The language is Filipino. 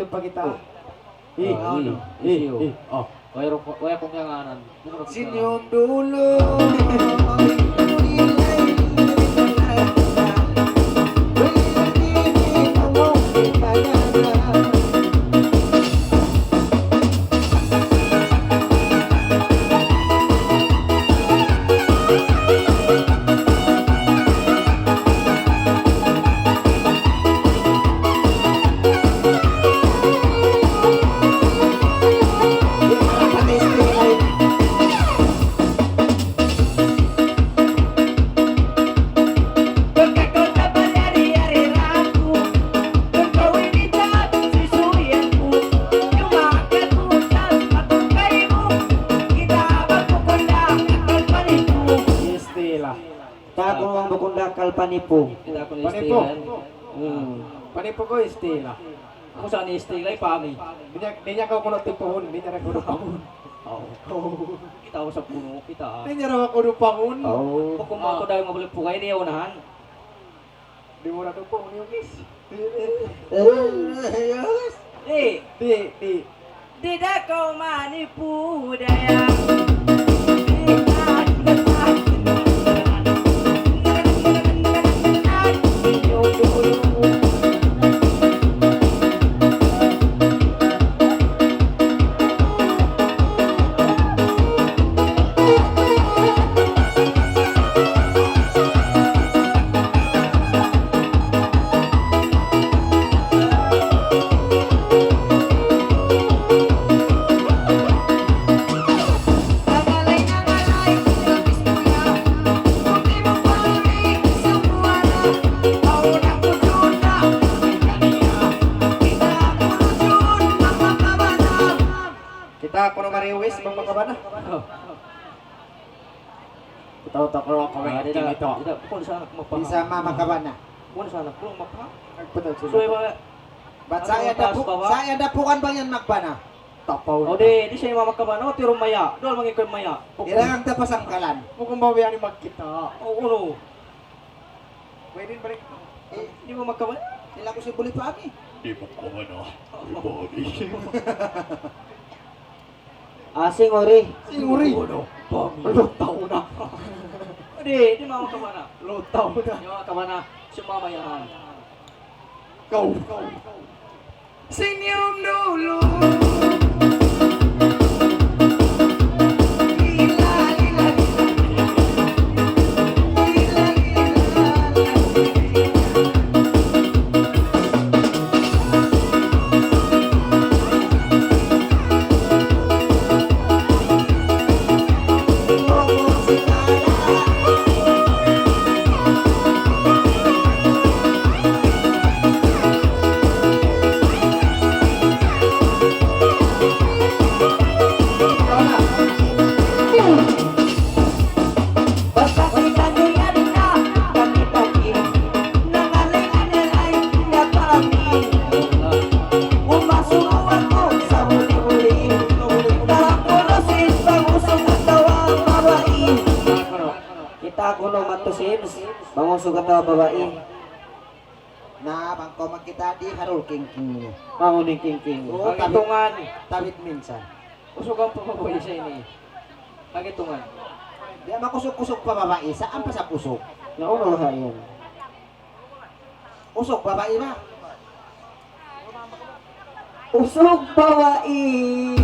ito pa kita. Oh, kaya kong yanganan. Sinyong dulo. Panipong. Panipong. Panipong ko istila. Ako saan istila Famie. Di niya ako kunot tipuhon, di niya kuno pangun. Kita ako sa puno, kita. Di niya raw kuno pangun. Pag kumato dahil mabalik po kayo, di unahan. Di mo na ito po, yung kiss. Di. Di da ko manipu daya. Kita kuno mariwis bang makabana. Tahu-tahu kalau kau yang itu. Tidak, pukul sana kumapahang. Bisa makabana. Pukul sana, pukul mapahang. Betul So, sih. Ba't saya dapukan bang yan magbana? Tapaw. O di siya yung mamakabana, o tiro maya. Doon mangikoy maya. Ilang tapas ang kalan. Mukhang bawian ni magkita. O uno. Pwede balik. Di mo magkabana? Sila ko si Buli Famie. Di mo ko ano, ibody. Asing ori. Singuri. Lutaw na. Di mo makabana. Lutaw na. Di mo makabana, sumamayahan. Kau. Sinyong dulo. Bangusog ka babae. Na bangko magkita di harul king-king niya. Panguning king-king. Oo, Pagitungan. Tawid minsan. Usog ang pamaboy sa ini. Pagitungan. Di makusog-kusog pa babae. Saan pa sa pusog? Naunawa yan. Usog babae ba? Usog bawain.